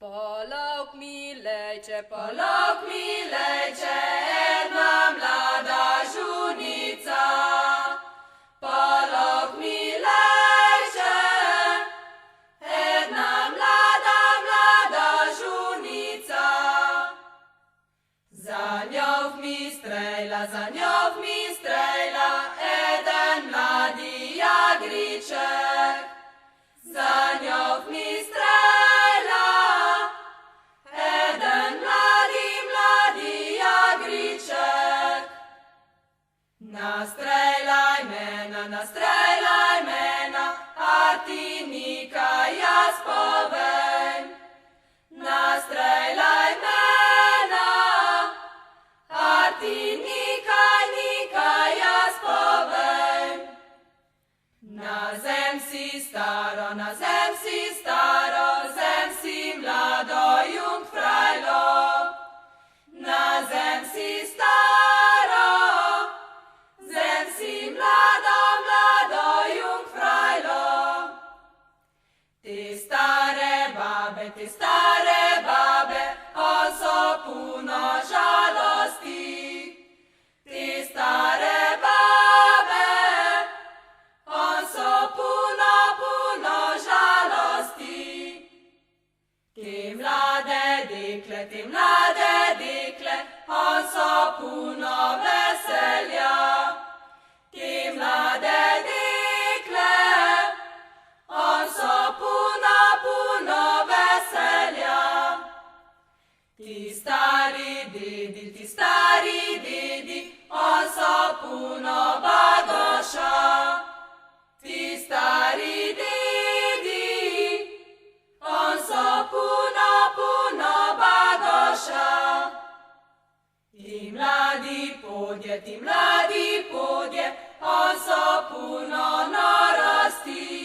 Polog milejče, jedna mlada žunica. Polog milejče, jedna mlada žunica. Za njo v mi strejla, eden mladi jagriček. Za njo v mi strejla, eden mladi jagriček. Nastrejlaj mena, a ti nikaj jaz povem. Nastrejlaj mena, a ti nikaj jaz povem. Na zem si staro, zem si mlado jungfrajlo. Na zem si staro, zem si mlado jungfrajlo. Te stare babe, on so puno žalosti. Te stare babe, on so puno žalosti. Te mlade dekle, on so puno veselja. Te mlade dekle, on so puno veselja. Ti stari dedi, on so puno bagoša. Ti stari dedi, on so puno bagoša. Ti mladi podje, on so puno norosti.